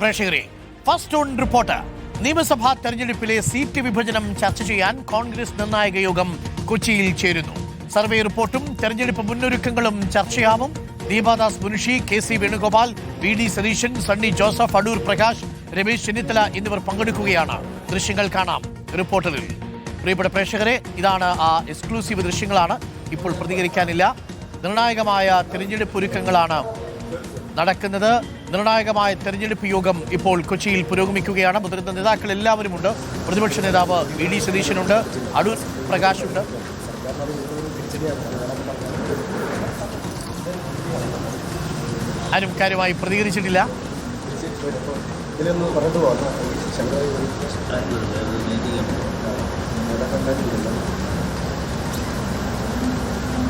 പ്രേക്ഷകരെ, first on report. നിയമസഭാ തെരഞ്ഞെടുപ്പിലെ സീറ്റ് വിഭജനം ചർച്ച ചെയ്യാൻ കോൺഗ്രസ് നിർണായക യോഗം കൊച്ചിയിൽ ചേരുന്നു. സർവേ റിപ്പോർട്ടും തെരഞ്ഞെടുപ്പ് മുന്നൊരുക്കങ്ങളും ചർച്ചയാവും. ദീപാദാസ് മുൻഷി, KC വേണുഗോപാൽ, VD സതീശൻ, സണ്ണി ജോസഫ്, അടൂർ പ്രകാശ്, രമേശ് ചെന്നിത്തല എന്നിവർ പങ്കെടുക്കുകയാണ്. ദൃശ്യങ്ങൾ കാണാം റിപ്പോർട്ടറിൽ. പ്രിയപ്പെട്ട പ്രേക്ഷകരെ, ഇതാണ് ആ എക്സ്ക്ലൂസീവ് ദൃശ്യങ്ങളാണ്. ഇപ്പോൾ പ്രതികരിക്കാനില്ല. നിർണായകമായ തെരഞ്ഞെടുപ്പ് ഒരുക്കങ്ങളാണ് നടക്കുന്നത്. നിർണായകമായ തെരഞ്ഞെടുപ്പ് യോഗം ഇപ്പോൾ കൊച്ചിയിൽ പുരോഗമിക്കുകയാണ്. മുതിർന്ന നേതാക്കൾ എല്ലാവരുമുണ്ട്. പ്രതിപക്ഷ നേതാവ് VD സതീശനുണ്ട്, അടൂർ പ്രകാശുണ്ട്. ആരും കാര്യമായി പ്രതികരിച്ചിട്ടില്ല.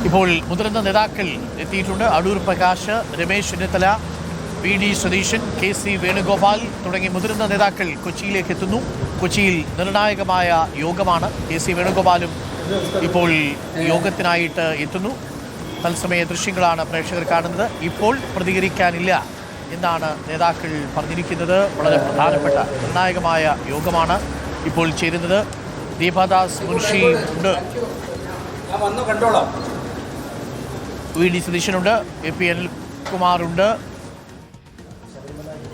ഇപ്പോൾ മുതിർന്ന നേതാക്കൾ എത്തിയിട്ടുണ്ട്. അടൂർ പ്രകാശ്, രമേശ് ചെന്നിത്തല, VD സതീശൻ, KC വേണുഗോപാൽ തുടങ്ങിയ മുതിർന്ന നേതാക്കൾ കൊച്ചിയിലേക്ക് എത്തുന്നു. കൊച്ചിയിൽ നിർണായകമായ യോഗമാണ്. KC വേണുഗോപാലും ഇപ്പോൾ യോഗത്തിനായിട്ട് എത്തുന്നു. തത്സമയ ദൃശ്യങ്ങളാണ് പ്രേക്ഷകർ കാണുന്നത്. ഇപ്പോൾ പ്രതികരിക്കാനില്ല എന്നാണ് നേതാക്കൾ പറഞ്ഞിരിക്കുന്നത്. വളരെ പ്രധാനപ്പെട്ട നിർണായകമായ യോഗമാണ് ഇപ്പോൾ ചേരുന്നത്. ദീപാദാസ് മുൻഷി ഉണ്ട്, VD സതീശനുണ്ട്, AP അനിൽകുമാറുണ്ട്,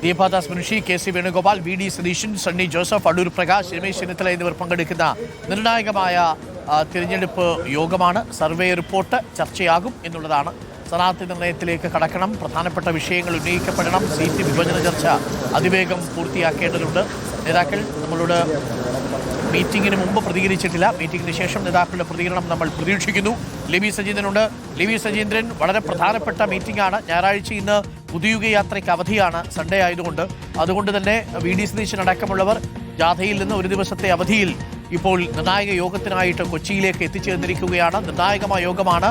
Deepa Das Munshi, KC Venugopal, VD Satheesan, Sunny Joseph, Adoor Prakash, Ramesh Chennithala എന്നിവർ പങ്കെടുക്കുന്ന നിർണായകമായ തിരഞ്ഞെടുപ്പ് യോഗമാണ്. സർവേ റിപ്പോർട്ട് ചർച്ചയാകും എന്നുള്ളതാണ്. സ്ഥാനാർത്ഥി നിർണയത്തിലേക്ക് കടക്കണം. പ്രധാനപ്പെട്ട വിഷയങ്ങൾ ഉന്നയിക്കപ്പെടണം. സീറ്റ് വിഭജന ചർച്ച അതിവേഗം പൂർത്തിയാക്കേണ്ടതുണ്ട്. നേതാക്കൾ നമ്മളോട് മീറ്റിംഗിന് മുമ്പ് പ്രതികരിച്ചിട്ടില്ല. മീറ്റിംഗിന് ശേഷം നേതാക്കളുടെ പ്രതികരണം നമ്മൾ പ്രതീക്ഷിക്കുന്നു. ലിബി സജീന്ദ്രനുണ്ട്. ലിബി സജീന്ദ്രൻ, വളരെ പ്രധാനപ്പെട്ട മീറ്റിംഗാണ്. ഞായറാഴ്ച ഇന്ന് പുതിയുഗ യാത്രയ്ക്ക് അവധിയാണ്, സൺഡേ ആയതുകൊണ്ട്. അതുകൊണ്ട് തന്നെ VD സതീശൻ അടക്കമുള്ളവർ ജാഥയിൽ നിന്ന് ഒരു ദിവസത്തെ അവധിയിൽ ഇപ്പോൾ നിർണായക യോഗത്തിനായിട്ട് കൊച്ചിയിലേക്ക് എത്തിച്ചേർന്നിരിക്കുകയാണ്. നിർണായകമായ യോഗമാണ്.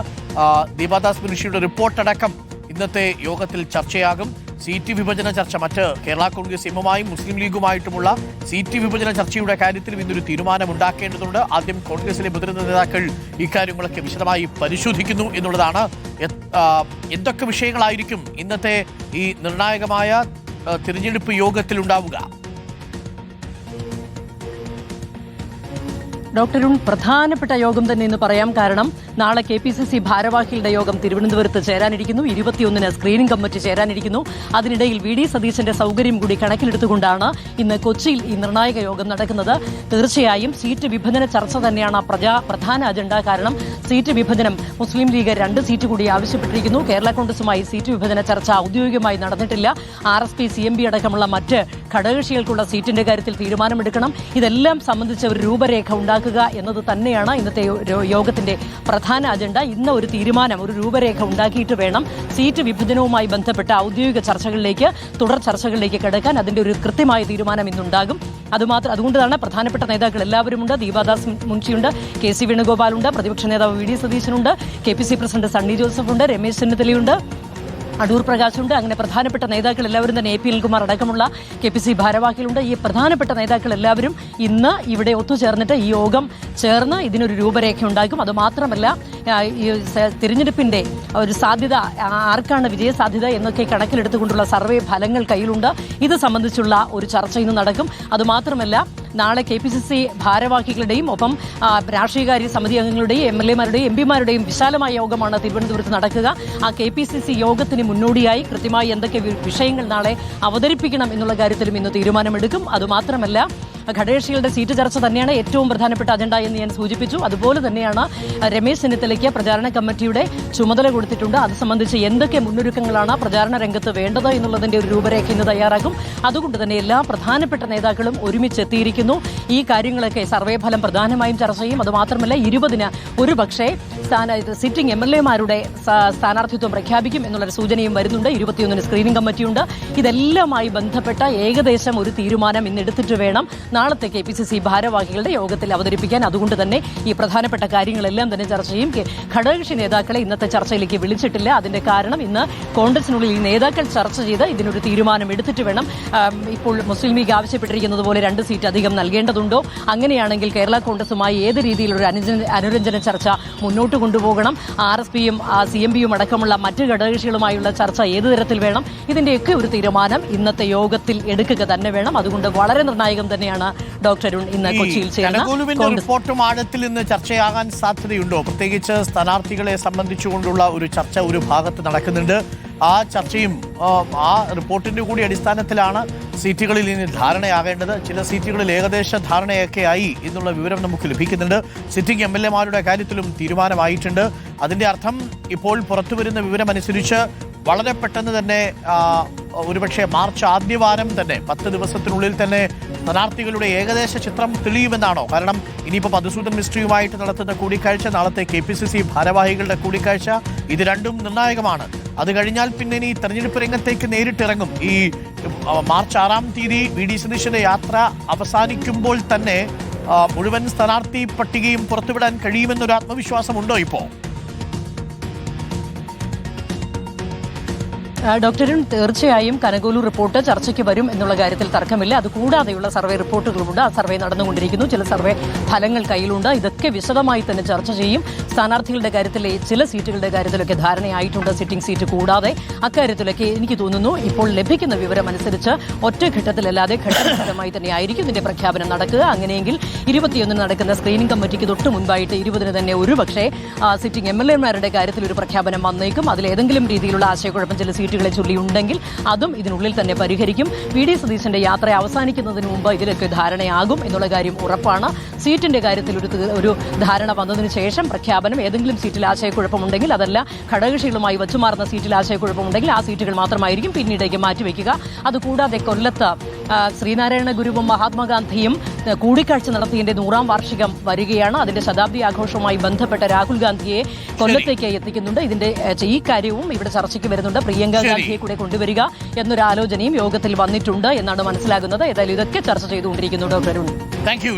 ദീപാദാസ് മുൻഷിയുടെ റിപ്പോർട്ടടക്കം ഇന്നത്തെ യോഗത്തിൽ ചർച്ചയാകും. സീറ്റ് വിഭജന ചർച്ച, മറ്റ് കേരള കോൺഗ്രസ് എമ്മുമായും മുസ്ലിം ലീഗുമായിട്ടുമുള്ള സീറ്റ് വിഭജന ചർച്ചയുടെ കാര്യത്തിലും ഇന്നൊരു തീരുമാനമുണ്ടാക്കേണ്ടതുണ്ട്. ആദ്യം കോൺഗ്രസിലെ മുതിർന്ന നേതാക്കൾ ഇക്കാര്യങ്ങളൊക്കെ വിശദമായി പരിശോധിക്കുന്നു എന്നുള്ളതാണ്. എന്തൊക്കെ വിഷയങ്ങളായിരിക്കും ഇന്നത്തെ ഈ നിർണായകമായ തിരഞ്ഞെടുപ്പ് യോഗത്തിലുണ്ടാവുക? ഡോക്ടറും പ്രധാനപ്പെട്ട യോഗം തന്നെ എന്ന് പറയാം. കാരണം നാളെ KPCC ഭാരവാഹികളുടെ യോഗം തിരുവനന്തപുരത്ത് ചേരാനിരിക്കുന്നു. 21-ന് സ്ക്രീനിംഗ് കമ്മിറ്റി ചേരാനിരിക്കുന്നു. അതിനിടയിൽ VD സതീശന്റെ സൗകര്യം കൂടി കണക്കിലെടുത്തുകൊണ്ടാണ് ഇന്ന് കൊച്ചിയിൽ ഈ നിർണായക യോഗം നടക്കുന്നത്. തീർച്ചയായും സീറ്റ് വിഭജന ചർച്ച തന്നെയാണ് പ്രധാന അജണ്ട. കാരണം സീറ്റ് വിഭജനം മുസ്ലിം ലീഗ് 2 സീറ്റ് കൂടി ആവശ്യപ്പെട്ടിരിക്കുന്നു. കേരള കോൺഗ്രസുമായി സീറ്റ് വിഭജന ചർച്ച ഔദ്യോഗികമായി നടന്നിട്ടില്ല. RSP, CMB അടക്കമുള്ള മറ്റ് ഘടകകക്ഷികൾക്കുള്ള സീറ്റിന്റെ കാര്യത്തിൽ തീരുമാനമെടുക്കണം. ഇതെല്ലാം സംബന്ധിച്ച ഒരു രൂപരേഖ ഉണ്ടാക്കുക എന്നത് തന്നെയാണ് ഇന്നത്തെ യോഗത്തിന്റെ പ്രധാന അജണ്ട. ഇന്ന് ഒരു തീരുമാനം, ഒരു രൂപരേഖ ഉണ്ടാക്കിയിട്ട് വേണം സീറ്റ് വിഭജനവുമായി ബന്ധപ്പെട്ട ഔദ്യോഗിക ചർച്ചകളിലേക്ക്, തുടർ ചർച്ചകളിലേക്ക് കടക്കാൻ. അതിന്റെ ഒരു കൃത്യമായ തീരുമാനം ഇന്നുണ്ടാകും. അതുകൊണ്ടാണ് പ്രധാനപ്പെട്ട നേതാക്കൾ എല്ലാവരുമുണ്ട്. ദീപാദാസ് മുൻഷിയുണ്ട്, KC വേണുഗോപാലുണ്ട്, പ്രതിപക്ഷ നേതാവ് VD സതീശനുണ്ട്, KPC president Sunny Joseph ഉണ്ട്, രമേശ് ചെന്നിത്തലയുണ്ട്, അടൂർ പ്രകാശുണ്ട്. അങ്ങനെ പ്രധാനപ്പെട്ട നേതാക്കൾ എല്ലാവരും തന്നെ AP അനിൽകുമാർ അടക്കമുള്ള KPC ഭാരവാഹികളുണ്ട്. ഈ പ്രധാനപ്പെട്ട നേതാക്കൾ എല്ലാവരും ഇന്ന് ഇവിടെ ഒത്തുചേർന്നിട്ട് ഈ യോഗം ചേർന്ന് ഇതിനൊരു രൂപരേഖ ഉണ്ടാക്കും. അതുമാത്രമല്ല, ഈ തിരഞ്ഞെടുപ്പിന്റെ ഒരു സാധ്യത, ആർക്കാണ് വിജയസാധ്യത എന്നൊക്കെ കണക്കിലെടുത്തുകൊണ്ടുള്ള സർവേ ഫലങ്ങൾ കയ്യിലുണ്ട്. ഇത് സംബന്ധിച്ചുള്ള ഒരു ചർച്ച ഇന്ന് നടക്കും. അതുമാത്രമല്ല, നാളെ KPCC ഭാരവാഹികളുടെയും ഒപ്പം രാഷ്ട്രീയകാര്യ സമിതി അംഗങ്ങളുടെയും MLA-മാരുടെയും MP-മാരുടെയും വിശാലമായ യോഗമാണ് തിരുവനന്തപുരത്ത് നടക്കുക. ആ KPCC യോഗത്തിന് മുന്നോടിയായി കൃത്യമായി എന്തൊക്കെ വിഷയങ്ങൾ നാളെ അവതരിപ്പിക്കണം എന്നുള്ള കാര്യത്തിലും ഇന്ന് തീരുമാനമെടുക്കും. അതുമാത്രമല്ല, ഘടകകക്ഷികളുടെ സീറ്റ് ചർച്ച തന്നെയാണ് ഏറ്റവും പ്രധാനപ്പെട്ട അജണ്ട എന്ന് ഞാൻ സൂചിപ്പിച്ചു. അതുപോലെ തന്നെയാണ് രമേശ് ചെന്നിത്തലയ്ക്ക് പ്രചാരണ കമ്മിറ്റിയുടെ ചുമതല കൊടുത്തിട്ടുണ്ട്. അത് സംബന്ധിച്ച് എന്തൊക്കെ മുന്നൊരുക്കങ്ങളാണ് പ്രചാരണ രംഗത്ത് വേണ്ടത് എന്നുള്ളതിന്റെ ഒരു രൂപരേഖ ഇന്ന് തയ്യാറാക്കും. അതുകൊണ്ട് തന്നെ എല്ലാ പ്രധാനപ്പെട്ട നേതാക്കളും ഒരുമിച്ചെത്തിയിരിക്കുന്നു. ഈ കാര്യങ്ങളൊക്കെ സർവേ ഫലം പ്രധാനമായും ചർച്ച ചെയ്യും. അതുമാത്രമല്ല, 20-ന് ഒരു പക്ഷേ സിറ്റിംഗ് MLA-മാരുടെ സ്ഥാനാർത്ഥിത്വം പ്രഖ്യാപിക്കും എന്നുള്ളൊരു സൂചനയും വരുന്നുണ്ട്. 21-ന് സ്ക്രീനിംഗ് കമ്മിറ്റിയുണ്ട്. ഇതെല്ലാമായി ബന്ധപ്പെട്ട ഏകദേശം ഒരു തീരുമാനം ഇന്ന് എടുത്തിട്ട് വേണം നാളത്തെ KPCC ഭാരവാഹികളുടെ യോഗത്തിൽ അവതരിപ്പിക്കാൻ. അതുകൊണ്ട് തന്നെ ഈ പ്രധാനപ്പെട്ട കാര്യങ്ങളെല്ലാം തന്നെ ചർച്ച ചെയ്യും. ഘടകകക്ഷി നേതാക്കളെ ഇന്നത്തെ ചർച്ചയിലേക്ക് വിളിച്ചിട്ടില്ല. അതിന്റെ കാരണം ഇന്ന് കോൺഗ്രസിനുള്ളിൽ ഈ നേതാക്കൾ ചർച്ച ചെയ്ത് ഇതിനൊരു തീരുമാനം എടുത്തിട്ട് വേണം. ഇപ്പോൾ മുസ്ലിം ലീഗ് ആവശ്യപ്പെട്ടിരിക്കുന്നത് പോലെ 2 സീറ്റ് അധികം നൽകേണ്ടതുണ്ടോ? അങ്ങനെയാണെങ്കിൽ കേരള കോൺഗ്രസുമായി ഏത് രീതിയിലുള്ള അനുരഞ്ജന ചർച്ച മുന്നോട്ട് കൊണ്ടുപോകണം, RSPയും CMPയും അടക്കമുള്ള മറ്റ് ഘടകകക്ഷികളുമായുള്ള ചർച്ച ഏതു തരത്തിൽ വേണം, ഇതിന്റെയൊക്കെ ഒരു തീരുമാനം ഇന്നത്തെ യോഗത്തിൽ എടുക്കുക തന്നെ വേണം. അതുകൊണ്ട് വളരെ നിർണായകം തന്നെയാണ് ഡോക്ടർ അരുൺ ഇന്ന് കൊച്ചിയിൽ ചേർന്ന റിപ്പോർട്ടും ആഴത്തിൽ ഇന്ന് ചർച്ചയാകാൻ സാധ്യതയുണ്ടോ? പ്രത്യേകിച്ച് സ്ഥാനാർത്ഥികളെ സംബന്ധിച്ചുകൊണ്ടുള്ള ഒരു ചർച്ച ഒരു ഭാഗത്ത് നടക്കുന്നുണ്ട്. ആ ചർച്ചയും ആ റിപ്പോർട്ടിന്റെ കൂടി അടിസ്ഥാനത്തിലാണ് സീറ്റുകളിൽ ഇനി ധാരണയാകേണ്ടത്. ചില സീറ്റുകളിൽ ഏകദേശ ധാരണയൊക്കെ ആയി എന്നുള്ള വിവരം നമുക്ക് ലഭിക്കുന്നുണ്ട്. സിറ്റിംഗ് MLA-മാരുടെ കാര്യത്തിലും തീരുമാനമായിട്ടുണ്ട്. അതിന്റെ അർത്ഥം ഇപ്പോൾ പുറത്തുവരുന്ന വിവരമനുസരിച്ച് വളരെ പെട്ടെന്ന് തന്നെ ഒരുപക്ഷെ മാർച്ച് ആദ്യവാരം തന്നെ 10 ദിവസത്തിനുള്ളിൽ തന്നെ സ്ഥാനാർത്ഥികളുടെ ഏകദേശ ചിത്രം തെളിയുമെന്നാണോ? കാരണം ഇനിയിപ്പോൾ മധുസൂദൻ മിസ്ട്രിയുമായിട്ട് നടത്തുന്ന കൂടിക്കാഴ്ച, നാളത്തെ KPCC ഭാരവാഹികളുടെ കൂടിക്കാഴ്ച, ഇത് രണ്ടും നിർണായകമാണ്. അത് കഴിഞ്ഞാൽ പിന്നെ ഇനി തെരഞ്ഞെടുപ്പ് രംഗത്തേക്ക് നേരിട്ടിറങ്ങും. ഈ മാർച്ച് 6-ാം തീയതി VD സതീശന്റെ യാത്ര അവസാനിക്കുമ്പോൾ തന്നെ മുഴുവൻ സ്ഥാനാർത്ഥി പട്ടികയും പുറത്തുവിടാൻ കഴിയുമെന്നൊരു ആത്മവിശ്വാസമുണ്ടോ ഇപ്പോൾ? ഡോക്ടർ അരുൺ, തീർച്ചയായും കനകോലൂർ റിപ്പോർട്ട് ചർച്ചയ്ക്ക് വരും എന്നുള്ള കാര്യത്തിൽ തർക്കമില്ല. അതുകൂടാതെയുള്ള സർവേ റിപ്പോർട്ടുകളുണ്ട്. ആ സർവേ നടന്നുകൊണ്ടിരിക്കുന്നു. ചില സർവേ ഫലങ്ങൾ കയ്യിലുണ്ട്. ഇതൊക്കെ വിശദമായി തന്നെ ചർച്ച ചെയ്യും. സ്ഥാനാർത്ഥികളുടെ കാര്യത്തിലെ ചില സീറ്റുകളുടെ കാര്യത്തിലൊക്കെ ധാരണയായിട്ടുണ്ട്, സിറ്റിംഗ് സീറ്റ് കൂടാതെ. അക്കാര്യത്തിലൊക്കെ എനിക്ക് തോന്നുന്നു ഇപ്പോൾ ലഭിക്കുന്ന വിവരം അനുസരിച്ച് ഒറ്റഘട്ടത്തിലല്ലാതെ ഘട്ടഘട്ടമായി തന്നെ ആയിരിക്കും ഇതിന്റെ പ്രഖ്യാപനം നടക്കുക. അങ്ങനെയെങ്കിൽ 21 നടക്കുന്ന സ്ക്രീനിംഗ് കമ്മിറ്റിക്ക് തൊട്ട് മുൻപായിട്ട് 20 തന്നെ ഒരുപക്ഷെ സിറ്റിംഗ് MLA-മാരുടെ കാര്യത്തിൽ ഒരു പ്രഖ്യാപനം വന്നേക്കും. അതിലേതെങ്കിലും രീതിയിലുള്ള ആശയക്കുഴപ്പം ചില സീറ്റുകളെ ചൊല്ലിയുണ്ടെങ്കിൽ അതും ഇതിനുള്ളിൽ തന്നെ പരിഹരിക്കും. VD സതീശന്റെ യാത്ര അവസാനിക്കുന്നതിന് മുമ്പ് ഇതിലൊക്കെ ധാരണയാകും എന്നുള്ള കാര്യം ഉറപ്പാണ്. സീറ്റിന്റെ കാര്യത്തിൽ ഒരു ധാരണ വന്നതിന് ശേഷം പ്രഖ്യാപനം. ഏതെങ്കിലും സീറ്റിൽ ആശയക്കുഴപ്പമുണ്ടെങ്കിൽ, അതല്ല ഘടകകക്ഷികളുമായി വച്ചുമാറുന്ന സീറ്റിൽ ആശയക്കുഴപ്പമുണ്ടെങ്കിൽ ആ സീറ്റുകൾ മാത്രമായിരിക്കും പിന്നീടേക്ക് മാറ്റിവെക്കുക. അതുകൂടാതെ കൊല്ലത്ത് ശ്രീനാരായണ ഗുരുവും മഹാത്മാഗാന്ധിയും കൂടിക്കാഴ്ച നടത്തിയതിന്റെ 100-ാം വാർഷികം വരികയാണ്. അതിന്റെ ശതാബ്ദി ആഘോഷവുമായി ബന്ധപ്പെട്ട രാഹുൽ ഗാന്ധിയെ കൊല്ലത്തേക്ക് എത്തിക്കുന്നുണ്ട്. ഇതിന്റെ ഈ കാര്യവും ഇവിടെ ചർച്ചയ്ക്ക് വരുന്നുണ്ട്. പ്രിയങ്ക ഗാന്ധിയെ കൂടെ കൊണ്ടുവരിക എന്നൊരു ആലോചനയും യോഗത്തിൽ വന്നിട്ടുണ്ട് എന്നാണ് മനസ്സിലാകുന്നത്. ഏതായാലും ഇതൊക്കെ ചർച്ച ചെയ്തുകൊണ്ടിരിക്കുന്നു. ഡോക്ടർ അരുൺ. Thank U.